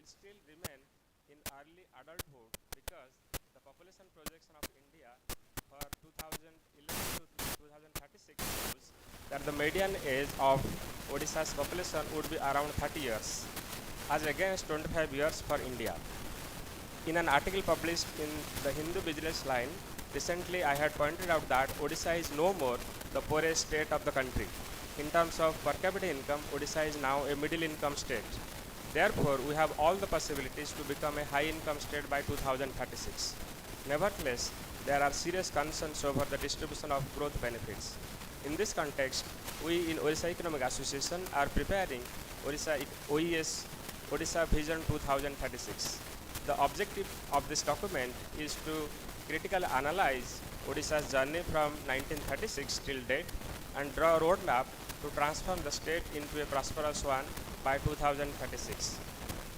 will still remain in early adulthood because the population projection of India for 2011 to 2036 shows that the median age of Odisha's population would be around 30 years, as against 25 years for India. In an article published in the Hindu Business Line, recently I had pointed out that Odisha is no more the poorest state of the country. In terms of per capita income, Odisha is now a middle income state. Therefore, we have all the possibilities to become a high income state by 2036. Nevertheless, there are serious concerns over the distribution of growth benefits. In this context, we in Odisha Economic Association are preparing OEA's Odisha Vision 2036. The objective of this document is to critically analyze Odisha's journey from 1936 till date and draw a roadmap to transform the state into a prosperous one by 2036.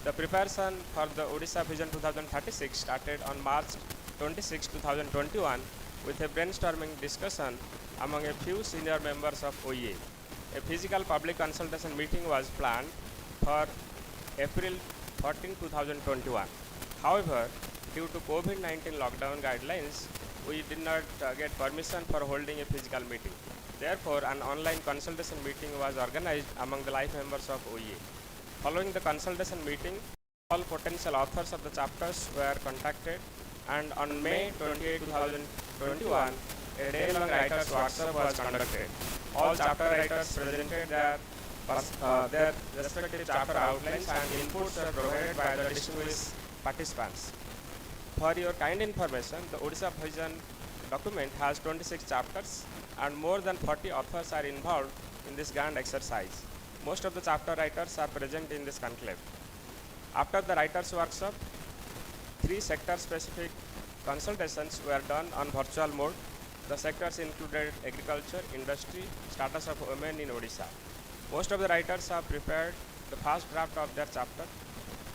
The preparation for the Odisha Vision 2036 started on March 26, 2021 with a brainstorming discussion among a few senior members of OEA. A physical public consultation meeting was planned for April 14, 2021. However, due to COVID-19 lockdown guidelines, we did not get permission for holding a physical meeting. Therefore, an online consultation meeting was organized among the life members of OEA. Following the consultation meeting, all potential authors of the chapters were contacted, and on May 28, 2021, a day-long writers' workshop was conducted. All chapter writers presented their respective chapter outlines and inputs were provided by the distinguished participants. For your kind information, the Odisha Vision document has 26 chapters and more than 40 authors are involved in this grand exercise. Most of the chapter writers are present in this conclave. After the writers' workshop, 3 sector-specific consultations were done on virtual mode. The sectors included agriculture, industry, status of women in Odisha. Most of the writers have prepared the first draft of their chapter.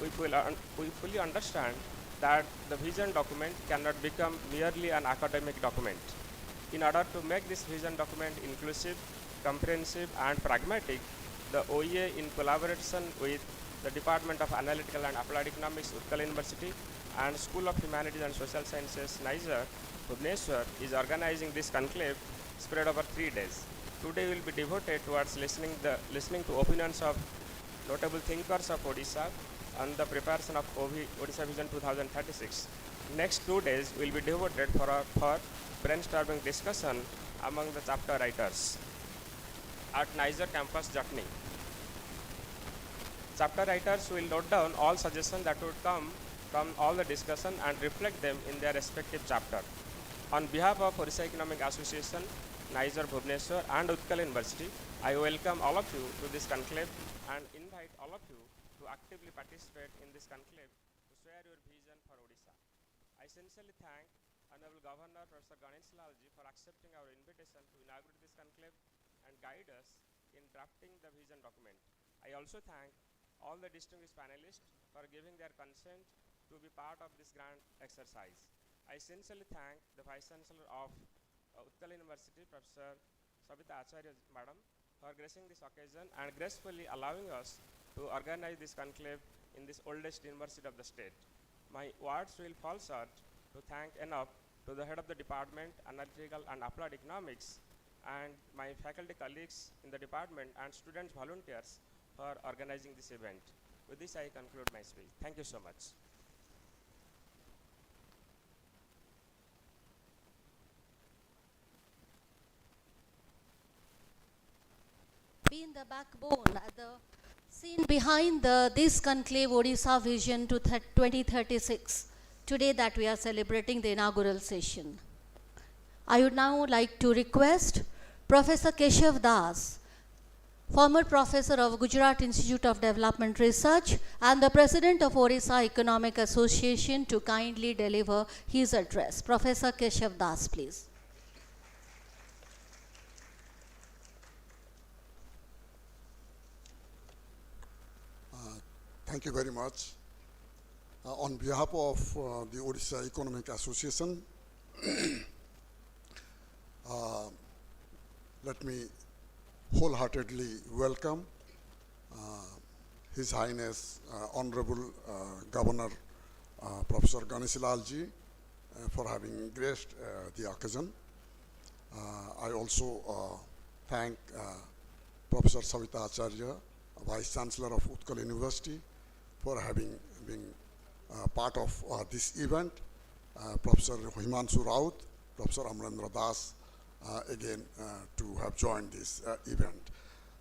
We fully understand that the vision document cannot become merely an academic document. In order to make this vision document inclusive, comprehensive and pragmatic, the OEA in collaboration with the Department of Analytical and Applied Economics, Utkal University and School of Humanities and Social Sciences, Niger, Bhubaneswar is organizing this conclave spread over 3 days. Today will be devoted towards listening to opinions of notable thinkers of Odisha on the preparation of Odisha Vision 2036. Next 2 days will be devoted for brainstorming discussion among the chapter writers at Niger campus Jatni. Chapter writers will note down all suggestions that would come from all the discussion and reflect them in their respective chapter. On behalf of Odisha Economic Association, Niger, Bhubaneswar and Utkal University, I welcome all of you to this conclave and invite all of you to actively participate in this conclave to share your vision for Odisha. I sincerely thank Honorable Governor Professor Ganesh Lalji for accepting our invitation to inaugurate this conclave and guide us in drafting the vision document. I also thank all the distinguished panelists for giving their consent to be part of this grand exercise. I sincerely thank the Vice Chancellor of Utkal University, Professor Sabita Acharya Madam, for gracing this occasion and gracefully allowing us to organize this conclave in this oldest university of the state. My words will fall short to thank enough to the head of the department, Analytical and Applied Economics, and my faculty colleagues in the department and students volunteers for organizing this event. With this, I conclude my speech. Thank you so much. Been the backbone at the scene behind this conclave Odisha Vision to 2036, today that we are celebrating the inaugural session. I would now like to request Professor Keshav Das, former professor of Gujarat Institute of Development Research and the president of Odisha Economic Association, to kindly deliver his address. Professor Keshav Das, please. Thank you very much. On behalf of the Odisha Economic Association, let me wholeheartedly welcome His Highness Honorable Governor Professor Ganesilalji for having graced the occasion. I also thank Professor Savita Acharya, Vice Chancellor of Utkal University, for having been part of this event. Professor Himanshu Raut, Professor Amarendra Das, again to have joined this event.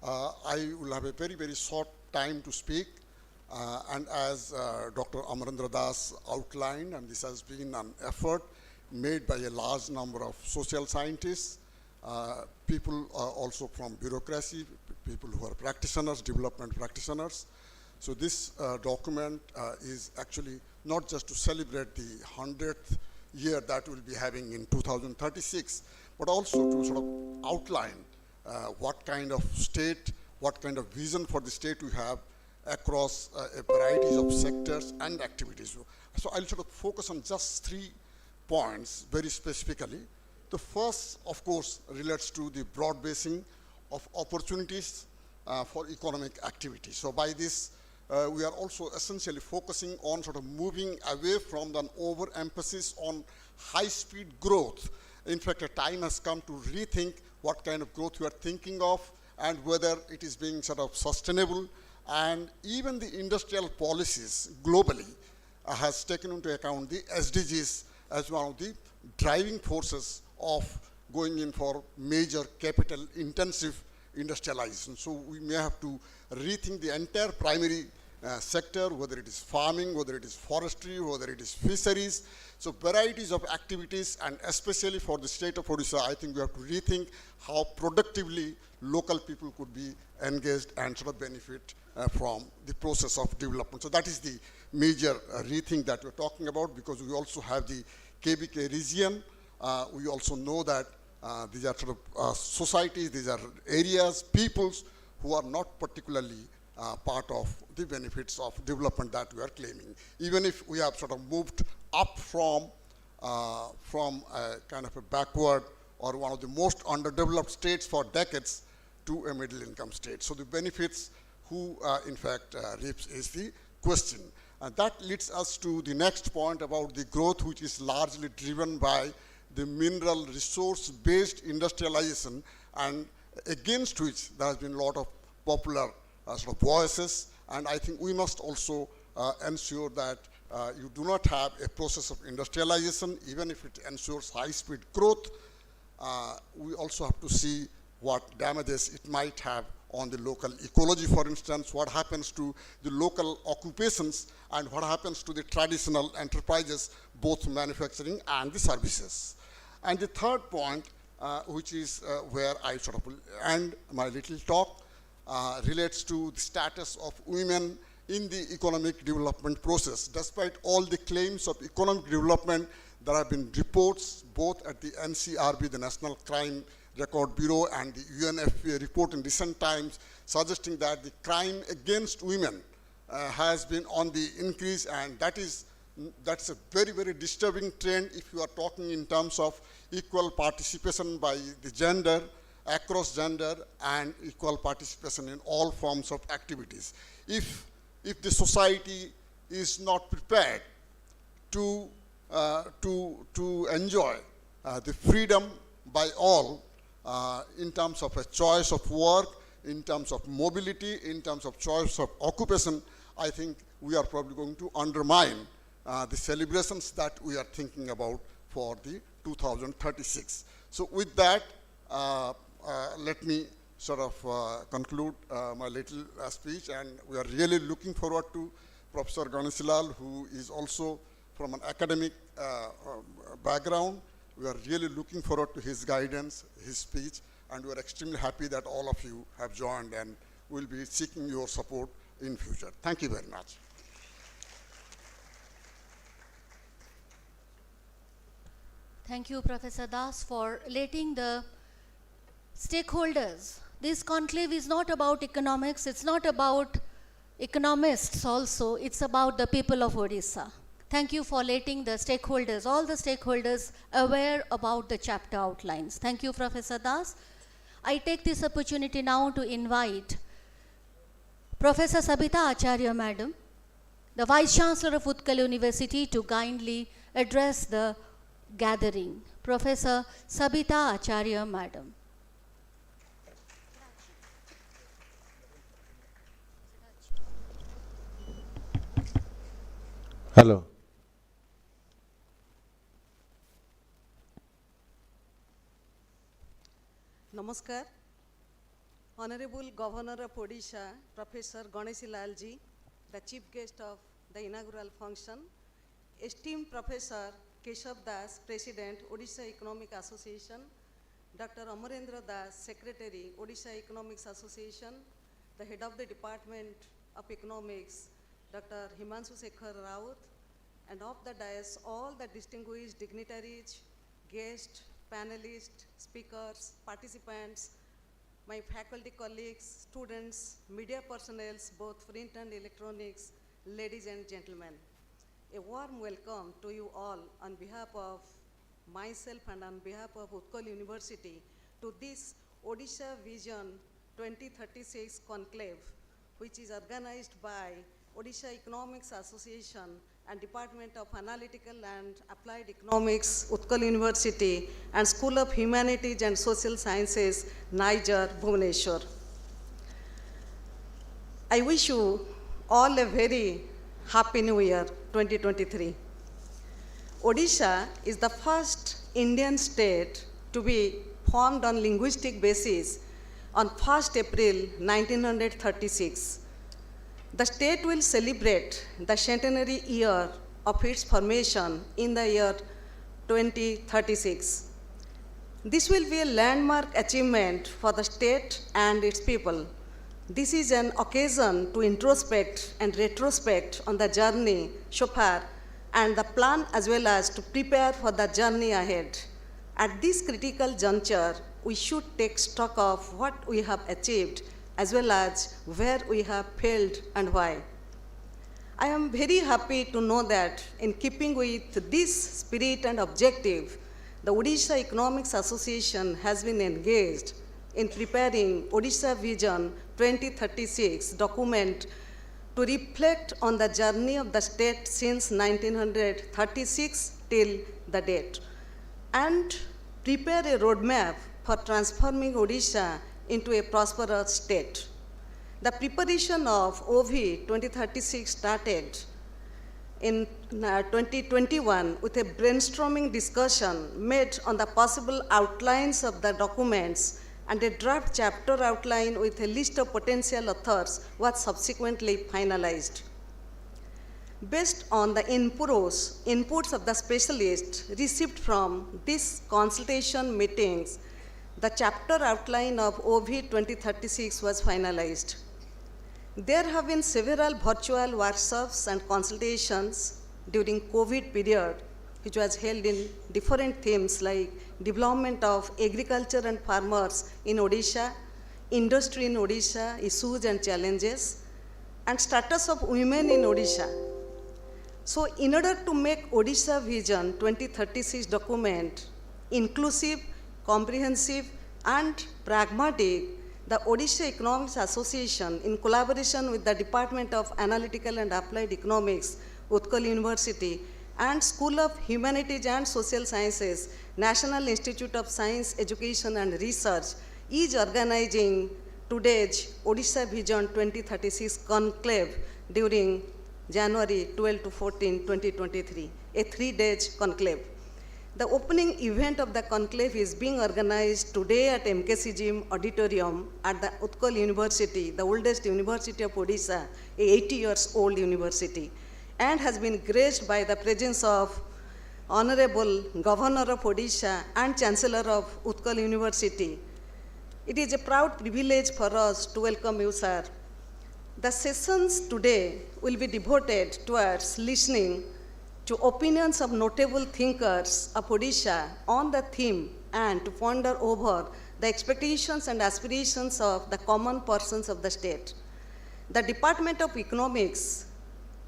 I will have a very, very short time to speak, and as Dr. Amarendra Das outlined, and this has been an effort made by a large number of social scientists, people also from bureaucracy, people who are practitioners, development practitioners. So this document is actually not just to celebrate the 100th year that we'll be having in 2036, but also to sort of outline what kind of state, what kind of vision for the state we have across a variety of sectors and activities. So I'll sort of focus on just 3 points very specifically. The first, of course, relates to the broad basing of opportunities for economic activity. So by this, we are also essentially focusing on sort of moving away from the overemphasis on high-speed growth. In fact, a time has come to rethink what kind of growth we are thinking of and whether it is being sort of sustainable. And even the industrial policies globally has taken into account the SDGs as one of the driving forces of going in for major capital intensive industrialization. So we may have to rethink the entire primary sector, whether it is farming, whether it is forestry, whether it is fisheries. So varieties of activities, and especially for the state of Odisha, I think we have to rethink how productively local people could be engaged and sort of benefit from the process of development. So that is the major rethink that we're talking about, because we also have the KBK region. We also know that these are sort of societies, these are areas, peoples who are not particularly part of the benefits of development that we are claiming. Even if we have sort of moved up from a kind of a backward or one of the most underdeveloped states for decades to a middle income state. So the benefits who in fact reaps is the question. And that leads us to the next point about the growth, which is largely driven by the mineral resource-based industrialization, and against which there has been a lot of popular sort of voices. And I think we must also ensure that you do not have a process of industrialization, even if it ensures high-speed growth. We also have to see what damages it might have on the local ecology, for instance, what happens to the local occupations, and what happens to the traditional enterprises, both manufacturing and the services. And the third point, which is where I sort of end my little talk, relates to the status of women in the economic development process. Despite all the claims of economic development, there have been reports both at the NCRB, the National Crime Record Bureau, and the UNFPA report in recent times suggesting that the crime against women has been on the increase, and that's a very, very disturbing trend if you are talking in terms of equal participation by the gender, across gender, and equal participation in all forms of activities. If the society is not prepared to enjoy the freedom by all in terms of a choice of work, in terms of mobility, in terms of choice of occupation, I think we are probably going to undermine the celebrations that we are thinking about for the 2036. So with that, let me sort of conclude my little speech, and we are really looking forward to Professor Ganesilal, who is also from an academic background. We are really looking forward to his guidance, his speech, and we are extremely happy that all of you have joined and will be seeking your support in future. Thank you very much. Thank you, Professor Das, for letting the stakeholders. This conclave is not about economics, it's not about economists also, it's about the people of Odisha. Thank you for letting the stakeholders, all the stakeholders, aware about the chapter outlines. Thank you, Professor Das. I take this opportunity now to invite Professor Sabita Acharya Madam, the Vice Chancellor of Utkal University, to kindly address the gathering. Professor Sabita Acharya Madam. Hello. Namaskar. Honorable Governor of Odisha, Professor Ganesh Lalji, the chief guest of the inaugural function, esteemed Professor Keshav Das, President, Odisha Economic Association, Dr. Amarendra Das, Secretary, Odisha Economics Association, the Head of the Department of Economics, Dr. Himanshu Shekhar Raut, and of the dais, all the distinguished dignitaries, guests, panelists, speakers, participants, my faculty colleagues, students, media personnel, both print and electronics, ladies and gentlemen. A warm welcome to you all on behalf of myself and on behalf of Utkal University to this Odisha Vision 2036 Conclave, which is organized by Odisha Economics Association and Department of Analytical and Applied Economics, Utkal University, and School of Humanities and Social Sciences, Niger, Bhubaneswar. I wish you all a very happy New Year 2023. Odisha is the first Indian state to be formed on linguistic basis on 1st April 1936. The state will celebrate the centenary year of its formation in the year 2036. This will be a landmark achievement for the state and its people. This is an occasion to introspect and retrospect on the journey so far and the plan as well as to prepare for the journey ahead. At this critical juncture, we should take stock of what we have achieved as well as where we have failed and why. I am very happy to know that in keeping with this spirit and objective, the Odisha Economics Association has been engaged in preparing Odisha Vision 2036 document to reflect on the journey of the state since 1936 till the date and prepare a roadmap for transforming Odisha into a prosperous state. The preparation of OV 2036 started in 2021 with a brainstorming discussion made on the possible outlines of the documents, and a draft chapter outline with a list of potential authors was subsequently finalized. Based on the inputs of the specialists received from these consultation meetings, the chapter outline of OV 2036 was finalized. There have been several virtual workshops and consultations during COVID period, which was held in different themes like development of agriculture and farmers in Odisha, industry in Odisha, issues and challenges, and status of women in Odisha. So in order to make Odisha Vision 2036 document inclusive, comprehensive, and pragmatic, the Odisha Economics Association, in collaboration with the Department of Analytical and Applied Economics, Utkal University, and School of Humanities and Social Sciences, National Institute of Science, Education and Research, is organizing today's Odisha Vision 2036 Conclave during January 12 to 14, 2023, a 3-day conclave. The opening event of the conclave is being organized today at MKC Gym Auditorium at the Utkal University, the oldest university of Odisha, a 80 years old university, and has been graced by the presence of Honorable Governor of Odisha and Chancellor of Utkal University. It is a proud privilege for us to welcome you, sir. The sessions today will be devoted towards listening to opinions of notable thinkers of Odisha on the theme and to ponder over the expectations and aspirations of the common persons of the state. The Department of Economics,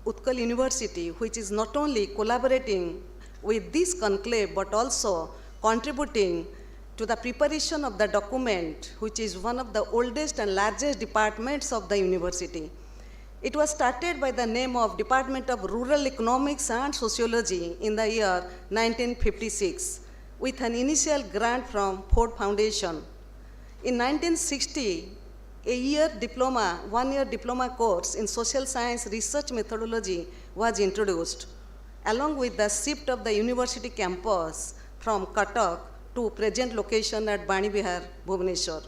Utkal University, which is not only collaborating with this conclave but also contributing to the preparation of the document, which is one of the oldest and largest departments of the university. It was started by the name of Department of Rural Economics and Sociology in the year 1956 with an initial grant from Ford Foundation. In 1960, a one-year diploma course in social science research methodology was introduced, along with the shift of the university campus from Cuttack to present location at Bani Vihar, Bhubaneswar.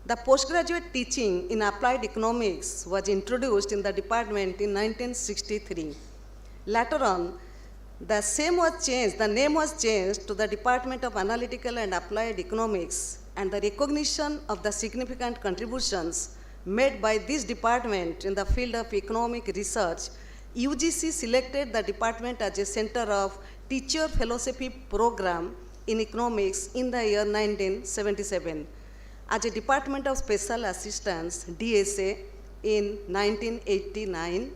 The postgraduate teaching in applied economics was introduced in the department in 1963. Later on, the name was changed to the Department of Analytical and Applied Economics, and the recognition of the significant contributions made by this department in the field of economic research, UGC selected the department as a center of teacher fellowship program in economics in the year 1977. As a Department of Special Assistance, DSA, in 1989,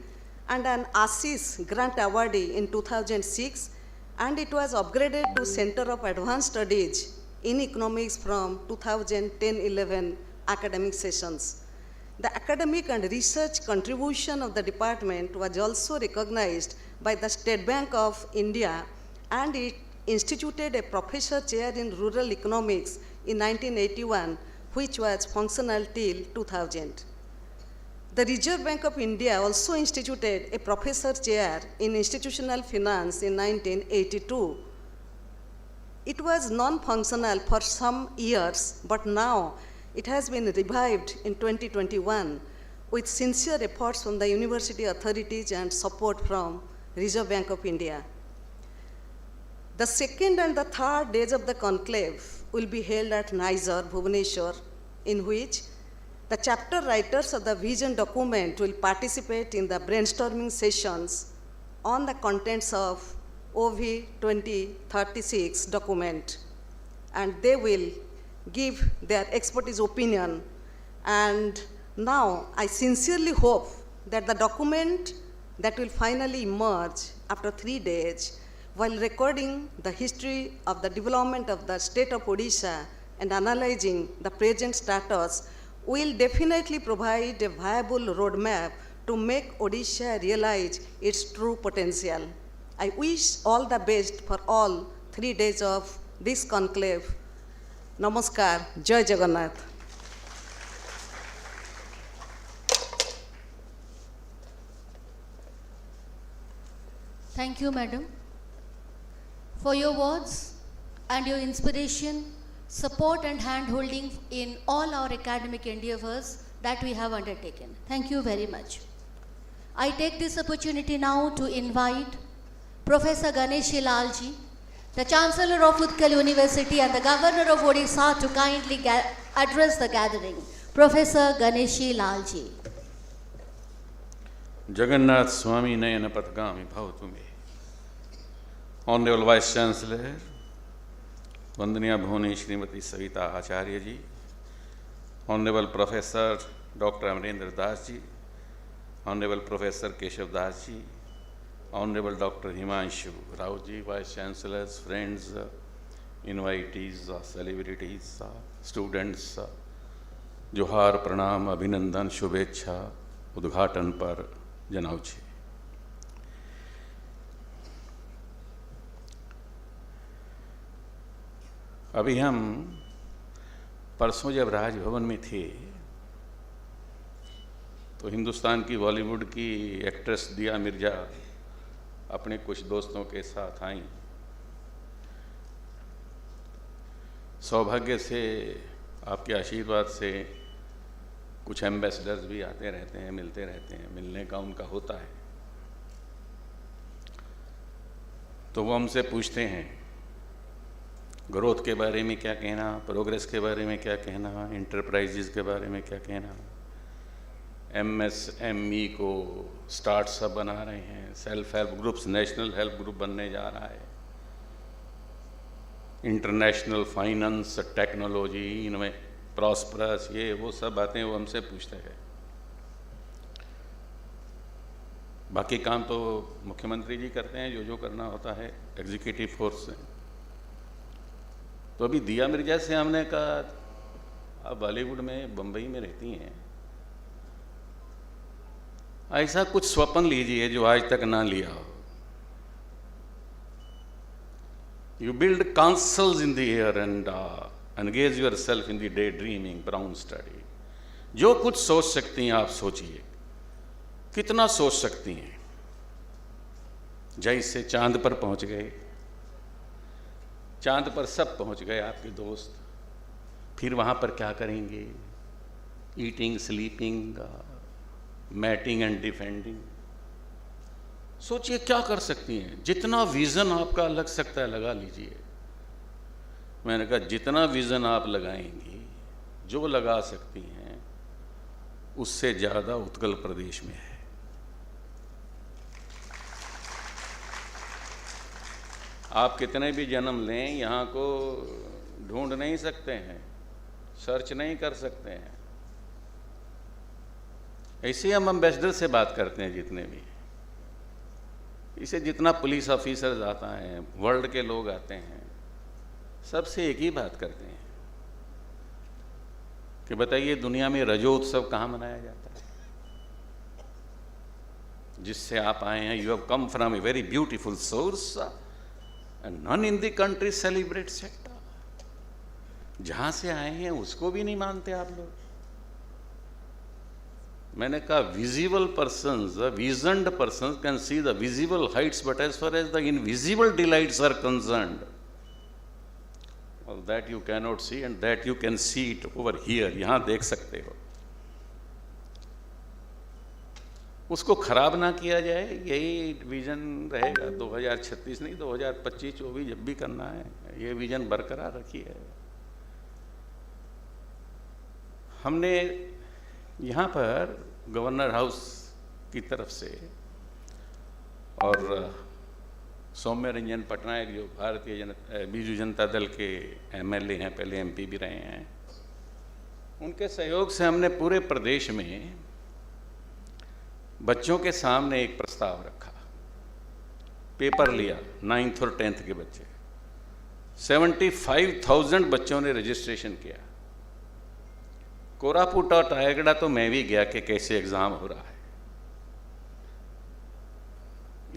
and an ASIS grant awardee in 2006, and it was upgraded to Center of Advanced Studies in Economics from 2010-11 academic sessions. The academic and research contribution of the department was also recognized by the State Bank of India, and it instituted a professor chair in rural economics in 1981, which was functional till 2000. The Reserve Bank of India also instituted a professor chair in institutional finance in 1982. It was non-functional for some years, but now it has been revived in 2021 with sincere efforts from the university authorities and support from Reserve Bank of India. The second and the third days of the conclave will be held at Niger, Bhubaneswar, in which the chapter writers of the vision document will participate in the brainstorming sessions on the contents of OV 2036 document, and they will give their expertise opinion. And now I sincerely hope that the document that will finally emerge after 3 days, while recording the history of the development of the state of Odisha and analyzing the present status, will definitely provide a viable roadmap to make Odisha realize its true potential. I wish all the best for all 3 days of this conclave. Namaskar, Jai Jagannath. Thank you, madam, for your words and your inspiration, support and hand-holding in all our academic endeavors that we have undertaken. Thank you very much. I take this opportunity now to invite Professor Ganesh Lalji, the Chancellor of Utkal University and the Governor of Odisha, to kindly address the gathering. Professor Ganesh Lalji. Jagannath Swami Nayana Patgami Bhavatu Me. Honorable Vice Chancellor, Vandaniya Bhoni Srimati Savita Acharya ji, Honorable Professor Dr. Amarendra Das ji, Honorable Professor Keshav Das ji, Honorable Dr. Himanshu Rao ji, Vice Chancellors, friends, invitees, celebrities, students, जोहार प्रणाम अभिनंदन शुभेच्छा उद्घाटन पर जनाव छे। अभी हम परसों जब राजभवन में थे तो हिंदुस्तान की बॉलीवुड की एक्ट्रेस दिया मिर्जा अपने कुछ दोस्तों के साथ आई। सौभाग्य से आपके आशीर्वाद से कुछ एम्बेसडर्स भी आते रहते हैं, मिलते रहते हैं, मिलने का उनका होता है। तो वो हमसे पूछते हैं ग्रोथ के बारे में क्या कहना, प्रोग्रेस के बारे में क्या कहना, इंटरप्राइजेज के बारे में क्या कहना, एमएसएमई को स्टार्टअप बना रहे हैं, self help groups national help group बनने जा रहा है, इंटरनेशनल फाइनेंस टेक्नोलॉजी इनमें प्रॉस्परस, ये वो सब बातें वो हमसे पूछते हैं। बाकी काम तो मुख्यमंत्री जी करते हैं, जो जो करना होता है एग्जीक्यूटिव फोर्स से। तो अभी दिया मिर्जा से हमने कहा आप बॉलीवुड में, बम्बई में रहती हैं, ऐसा कुछ स्वप्न लीजिए जो आज तक ना लिया हो। You build castles in the air and engage yourself in the daydreaming, brown study. जो कुछ सोच सकती हैं आप सोचिए, कितना सोच सकती हैं। जैसे चांद पर पहुंच गए, चांद पर सब पहुंच गए आपके दोस्त, फिर वहां पर क्या करेंगे? Eating, sleeping, mating and defending. सोचिए क्या कर सकती हैं। जितना विजन आपका लग सकता है लगा लीजिए। मैंने कहा जितना विजन आप लगाएंगी, जो लगा सकती हैं, उससे ज़्यादा उत्कल प्रदेश में है। आप कितने भी जन्म लें, यहाँ को ढूंढ नहीं सकते हैं, सर्च नहीं कर सकते हैं। ऐसे ही हम एम्बेसडर से बात करते हैं जितने भी, इसे जितना पुलिस ऑफिसर्स आता है, वर्ल्ड के लोग आते हैं, सबसे एक ही बात करते हैं कि बताइए दुनिया में रजोत्सव कहाँ मनाया जाता है? जिससे आप आए हैं, you have come from a very beautiful source and none in the country celebrates it. जहाँ से आए हैं उसको भी नहीं मानते आप लोग। मैंने कहा visible persons, visioned persons can see the visible heights, but as far as the invisible delights are concerned, that you can not see and that you can see it over here. यहां देख सकते हो। उसको खराब ना किया जाए, यही विजन रहेगा। 2036 नहीं, 2025 24 जब भी करना है, ये विजन बरकरार रखिए। हमने यहाँ पर गवर्नर हाउस की तरफ से और सौम्य रंजन पटनायक जो भारतीय बीजू जनता दल के एमएलए हैं, पहले एमपी भी रहे हैं, उनके सहयोग से हमने पूरे प्रदेश में बच्चों के सामने एक प्रस्ताव रखा। पेपर लिया 9th और 10th के बच्चे, 75,000 बच्चों ने रजिस्ट्रेशन किया। कोरापुट और रायगढ़ तो मैं भी गया कि कैसे एग्जाम हो रहा है।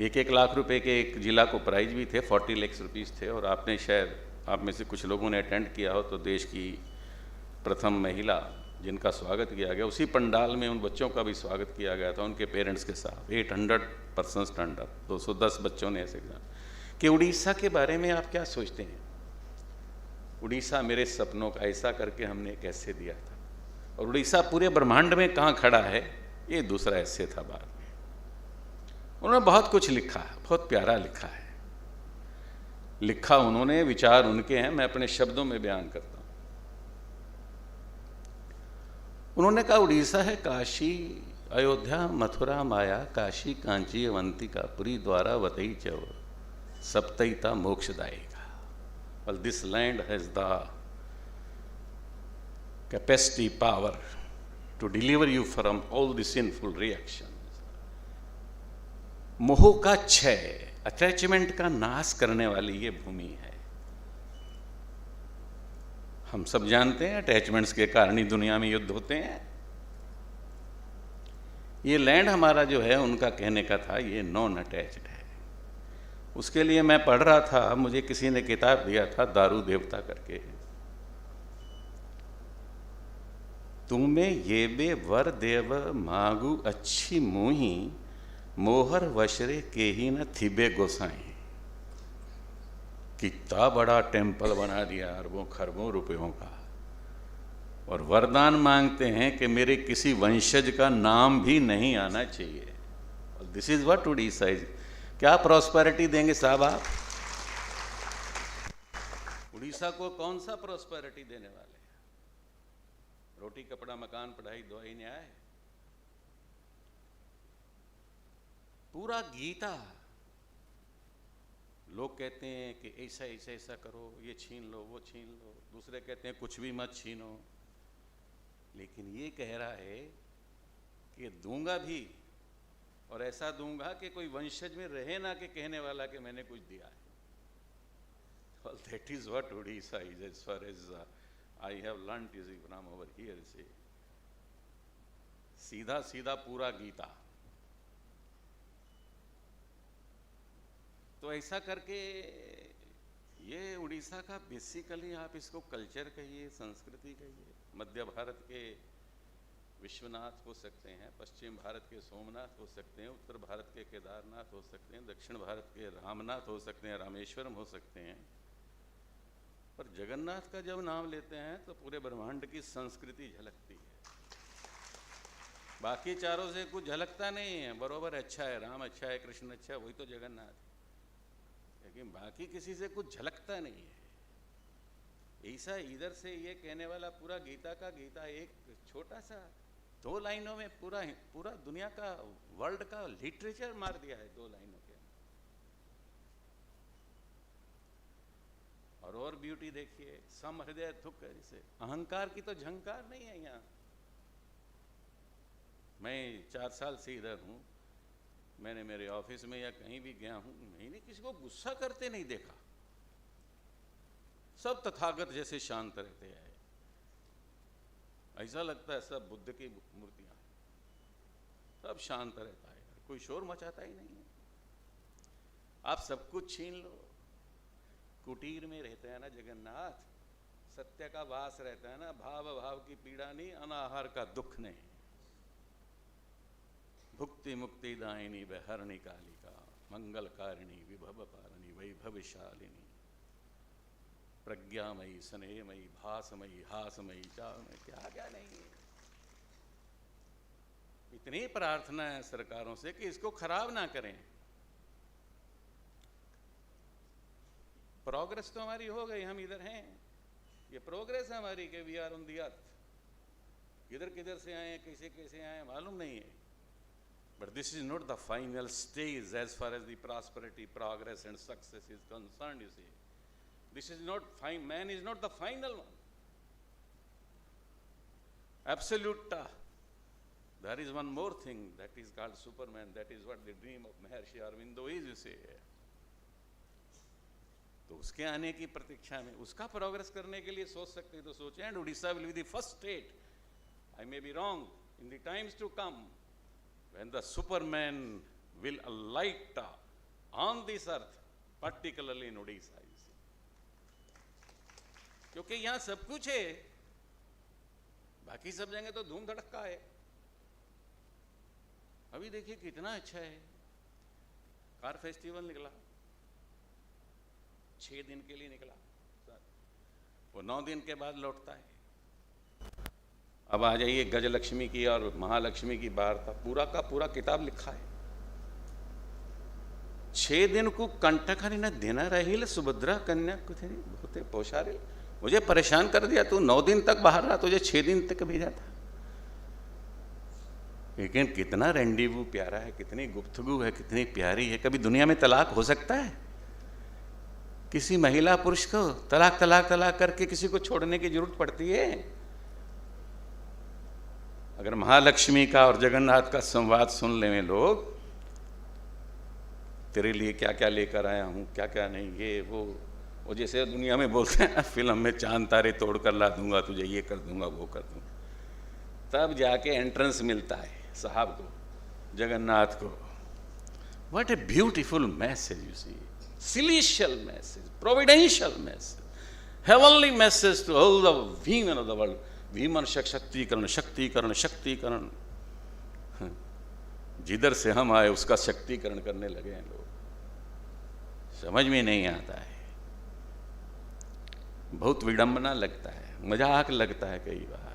1-1 लाख रुपए के एक जिला को प्राइज भी थे, 40 लाख रुपीस थे। और आपने शायद, आप में से कुछ लोगों ने अटेंड किया हो, तो देश की प्रथम महिला जिनका स्वागत किया गया, उसी पंडाल में उन बच्चों का भी स्वागत किया गया था उनके पेरेंट्स के साथ। 800 पर्सन स्टैंड अप, 210 बच्चों ने ऐसे एग्जाम कि। उड़ीसा के बारे में आप क्या सोचते हैं? उड़ीसा मेरे सपनों का, ऐसा करके हमने एक ऐसे दिया था। और उड़ीसा पूरे ब्रह्मांड में कहाँ खड़ा है, ये दूसरा ऐसे था। बाद में उन्होंने बहुत कुछ लिखा है, बहुत प्यारा लिखा है। लिखा उन्होंने, विचार उनके हैं, मैं अपने शब्दों में बयान करता हूँ। उन्होंने कहा उड़ीसा है काशी, अयोध्या, मथुरा, माया, काशी, कांची, अवंतिका, पुरी, द्वारा, वतई, चव, सप्तईता, मोक्षदायिका। well this land has the capacity, power to deliver you from all the sinful reactions. मोह का क्षय, अटैचमेंट का नाश करने वाली ये भूमि है। हम सब जानते हैं अटैचमेंट्स के कारण ही दुनिया में युद्ध होते हैं। ये लैंड हमारा जो है, उनका कहने का था ये नॉन अटैच्ड है। उसके लिए मैं पढ़ रहा था, मुझे किसी ने किताब दिया था, दारू देवता करके। तुम्हें ये बे वर देव मांगू अच्छी मोही, मोहर वशरे के ही न थिबे गोसाई। कितना बड़ा टेम्पल बना दिया अरबों खरबों रुपयों का, और वरदान मांगते हैं कि मेरे किसी वंशज का नाम भी नहीं आना चाहिए। This is what Orissa is. क्या प्रॉस्पेरिटी देंगे साहब आप? उड़ीसा को कौन सा प्रॉस्पेरिटी देने वाले हैं? रोटी कपड़ा मकान पढ़ाई दवाई न्याय, पूरा गीता। लोग कहते हैं कि ऐसा ऐसा ऐसा करो, ये छीन लो, वो छीन लो। दूसरे कहते हैं कुछ भी मत छीनो। लेकिन ये कह रहा है कि दूंगा भी, और ऐसा दूंगा कि कोई वंशज में रहे ना कि कहने वाला कि मैंने कुछ दिया है। Well, that is what Odisha is, as far as I have learnt is from over here. Say, सीधा सीधा पूरा गीता। तो ऐसा करके ये उड़ीसा का बेसिकली आप इसको कल्चर कहिए, संस्कृति कहिए। मध्य भारत के विश्वनाथ हो सकते हैं, पश्चिम भारत के सोमनाथ हो सकते हैं, उत्तर भारत के केदारनाथ हो सकते हैं, दक्षिण भारत के रामनाथ हो सकते हैं, रामेश्वरम हो सकते हैं। पर जगन्नाथ का जब नाम लेते हैं तो पूरे ब्रह्मांड की संस्कृति झलकती है। बाकी चारों से कुछ झलकता नहीं है, बरोबर अच्छा है, राम अच्छा है, कृष्ण अच्छा है, वही तो जगन्नाथ है, लेकिन बाकी किसी से कुछ झलकता नहीं है। ऐसा इधर से ये कहने वाला पूरा गीता का गीता एक छोटा सा 2 लाइनों में पूरा दुनिया का, वर्ल्ड का लिटरेचर मार दिया है 2 लाइनों के। और ब्यूटी देखिए, सम हृदय दुख है, जिसे अहंकार की तो झंकार नहीं है यहाँ। मैं 4 साल से इधर हूँ, मैंने मेरे ऑफिस में या कहीं भी गया हूँ, मैंने किसी को गुस्सा करते नहीं देखा। सब तथागत जैसे शांत रहते हैं, ऐसा लगता है सब बुद्ध की मूर्तियां, सब शांत रहता है, कोई शोर मचाता ही नहीं है। आप सब कुछ छीन लो, कुटीर में रहते हैं ना जगन्नाथ, सत्य का वास रहता है ना, भाव भाव की पीड़ा नहीं, अनाहार का दुख नहीं, भुक्ति मुक्ति दायिनी वहरणी कालिका, मंगलकारिणी विभव पारिणी वैभवशालिनी, प्रज्ञामयी स्नेहमयी भासमयी हासमयी चावमयी, क्या नहीं है। इतनी प्रार्थना है सरकारों से कि इसको खराब ना करें। प्रोग्रेस तो हमारी हो गई, हम इधर हैं, ये प्रोग्रेस है हमारी कि वी आर ऑन दी अर्थ। किधर किधर से आए, कैसे कैसे आए मालूम नहीं है, but this is not the final stage as far as the prosperity, progress and success is concerned, you see. This is not fine, man is not the final one. Absolute, there is one more thing that is called Superman, that is what the dream of Maharshi Aurobindo is, you say. तो उसके आने की प्रतीक्षा में, उसका progress करने के लिए सोच सकते हैं तो सोचें। And Orissa will be the first state, I may be wrong, in the times to come, when the Superman will alight on this earth, particularly in Odisha, you see. क्योंकि यहाँ सब कुछ है, बाकी सब जगह तो धूम धड़का है। अभी देखिए कितना अच्छा है, कार फेस्टिवल निकला, 6 दिन के लिए निकला, वो 9 दिन के बाद लौटता है। अब आ जाइए गजलक्ष्मी की और महालक्ष्मी की वार्ता, पूरा का पूरा किताब लिखा है। 6 दिन को कंटकरी न देना रही सुभद्रा कन्या कुछ होते पोशारे, मुझे परेशान कर दिया, तू 9 दिन तक बाहर रहा, तुझे 6 दिन तक भेजा था। लेकिन कितना रेंडीवू प्यारा है, कितनी गुफ्तगू है, कितनी प्यारी है। कभी दुनिया में तलाक हो सकता है? किसी महिला पुरुष को तलाक तलाक तलाक करके किसी को छोड़ने की जरूरत पड़ती है? अगर महालक्ष्मी का और जगन्नाथ का संवाद सुन लें लोग, तेरे लिए क्या क्या लेकर आया हूँ, क्या क्या नहीं, ये वो जैसे दुनिया में बोलते हैं फिल्म में, चांद तारे तोड़ कर ला दूंगा तुझे, ये कर दूंगा वो कर दूंगा, तब जाके एंट्रेंस मिलता है साहब को, जगन्नाथ को। What a beautiful message you see, celestial message, providential message, heavenly message to all the women of the world. Women शक्तिकरण शक्तिकरण शक्तिकरण, जिधर से हम आए उसका शक्तिकरण करने लगे हैं लोग। समझ में नहीं आता है, बहुत विडंबना लगता है, मजाक लगता है कई बार।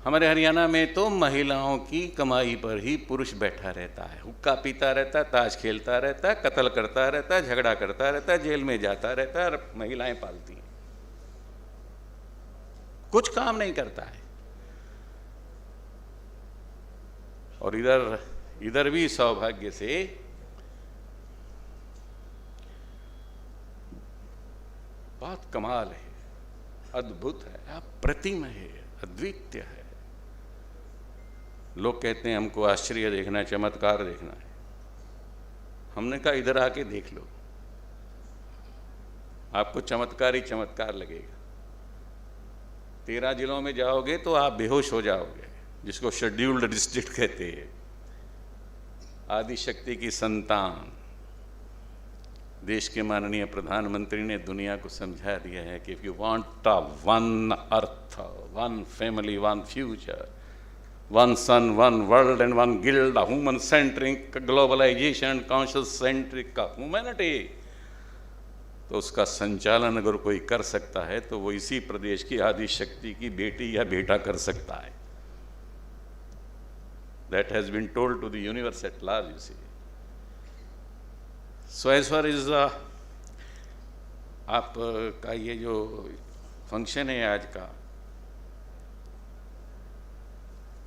हमारे हरियाणा में तो महिलाओं की कमाई पर ही पुरुष बैठा रहता है, हुक्का पीता रहता है, ताश खेलता रहता है, कत्ल करता रहता है, झगड़ा करता रहता है, जेल में जाता रहता है, और महिलाएं पालती हैं, कुछ काम नहीं करता है। और इधर भी सौभाग्य से बहुत कमाल है, अद्भुत है, अप्रतिम है, अद्वितीय है। लोग कहते हैं हमको आश्चर्य देखना है, चमत्कार देखना है। हमने कहा इधर आके देख लो, आपको चमत्कार ही चमत्कार लगेगा। 13 जिलों में जाओगे तो आप बेहोश हो जाओगे, जिसको शेड्यूल्ड डिस्ट्रिक्ट कहते हैं। आदिशक्ति की संतान देश के माननीय प्रधानमंत्री ने दुनिया को समझा दिया है कि if you want a one earth, one family, one future, one sun, one world and one guild, human centric globalization, conscious centric humanity, तो उसका संचालन अगर कोई कर सकता है तो वो इसी प्रदेश की आदिशक्ति की बेटी या बेटा कर सकता है। That has been told to the universe at large, you see. So as far as आप का ये जो फंक्शन है आज का,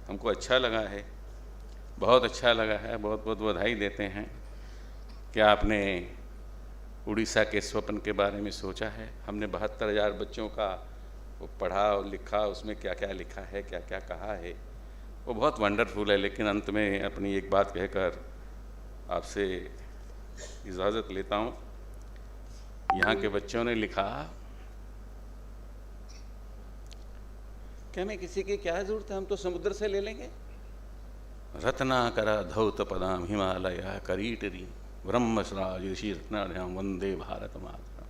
हमको अच्छा लगा है, बहुत अच्छा लगा है। बहुत बहुत बधाई देते हैं कि आपने उड़ीसा के स्वप्न के बारे में सोचा है। हमने 72,000 बच्चों का वो पढ़ा और लिखा, उसमें क्या क्या लिखा है, क्या क्या कहा है, वो बहुत वंडरफुल है। लेकिन अंत में अपनी एक बात कहकर आपसे इजाज़त लेता हूँ। यहाँ के बच्चों ने लिखा कि हमें किसी की क्या ज़रूरत है, हम तो समुद्र से ले लेंगे। रत्नाकरा धौत पदाम हिमालय करीटरी ब्रह्मसराज ऋषि रत्नाढ़ वंदे भारत मातरम।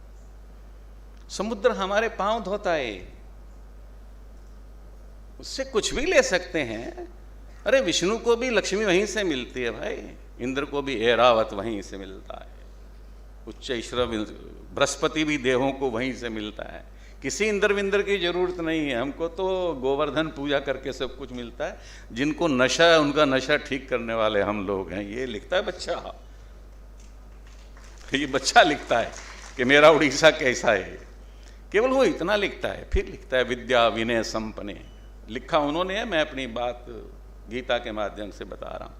समुद्र हमारे पांव धोता है, उससे कुछ भी ले सकते हैं। अरे विष्णु को भी लक्ष्मी वहीं से मिलती है भाई, इंद्र को भी ऐरावत वहीं से मिलता है, उच्च ईश्वर बृहस्पति भी देवों को वहीं से मिलता है। किसी इंद्र विंद्र की जरूरत नहीं है, हमको तो गोवर्धन पूजा करके सब कुछ मिलता है। जिनको नशा है उनका नशा ठीक करने वाले हम लोग हैं। ये लिखता है बच्चा, ये बच्चा लिखता है कि मेरा उड़ीसा कैसा है। केवल वो इतना लिखता है, फिर लिखता है विद्या विनय संपन्ने। लिखा उन्होंने है, मैं अपनी बात गीता के माध्यम से बता रहा हूँ।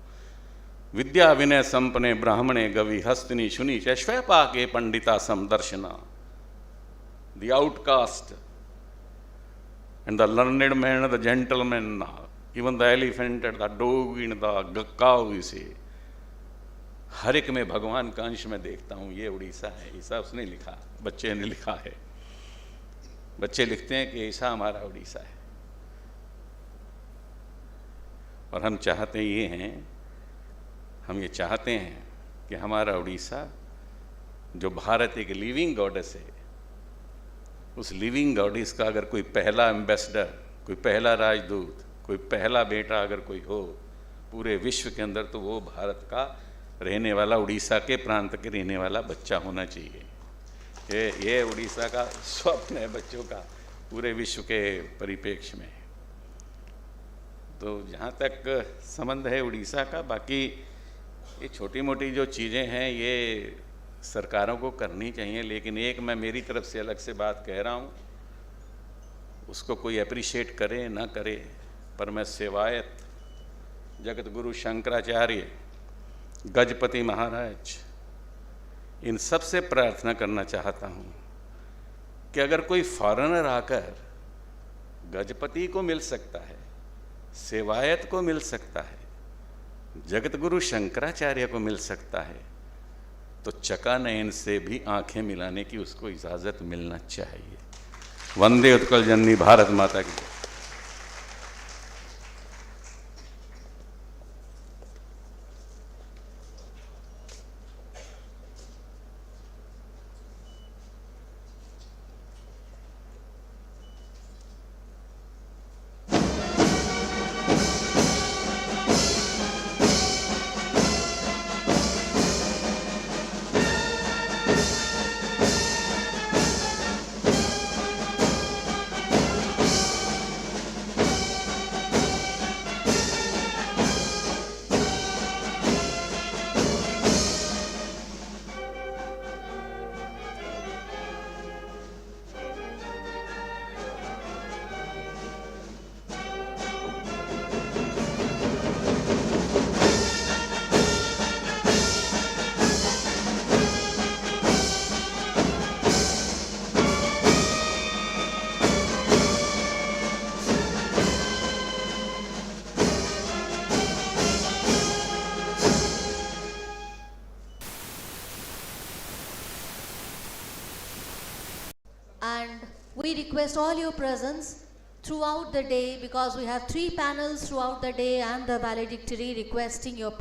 विद्या विनय संपन्ने ब्राह्मणे गवि हस्तिनी शुनि चैश्वपाके Pandita समदर्शना। The outcast and the learned man, the gentleman, even the elephant and the dog and the cow, you see, हर एक में भगवान का अंश में देखता हूँ। ये उड़ीसा है, ऐसा उसने लिखा, बच्चे ने लिखा है। बच्चे लिखते हैं कि ऐसा हमारा उड़ीसा है। और हम चाहते ये हैं, हम ये चाहते हैं कि हमारा उड़ीसा, जो भारत एक लिविंग गॉडेस है, उस लिविंग गॉडेस का अगर कोई पहला एम्बेसडर, कोई पहला राजदूत, कोई पहला बेटा अगर कोई हो पूरे विश्व के अंदर, तो वो भारत का रहने वाला, उड़ीसा के प्रांत के रहने वाला बच्चा होना चाहिए। ये उड़ीसा का स्वप्न है बच्चों का पूरे विश्व के परिप्रेक्ष्य में। तो जहाँ तक संबंध है उड़ीसा का, बाकी ये छोटी मोटी जो चीज़ें हैं ये सरकारों को करनी चाहिए। लेकिन एक मैं मेरी तरफ से अलग से बात कह रहा हूँ, उसको कोई अप्रिशिएट करे ना करे, पर मैं सेवायत जगत गुरु शंकराचार्य, गजपति महाराज, इन सब से प्रार्थना करना चाहता हूँ कि अगर कोई फॉरेनर आकर गजपति को मिल सकता है, सेवायत को मिल सकता है, जगत गुरु शंकराचार्य को मिल सकता है, तो चकानयन से भी आंखें मिलाने की उसको इजाज़त मिलना चाहिए। वंदे उत्कल जननी भारत माता की। we request all your presence throughout the day, because we have 3 panels throughout the day and the valedictory, requesting your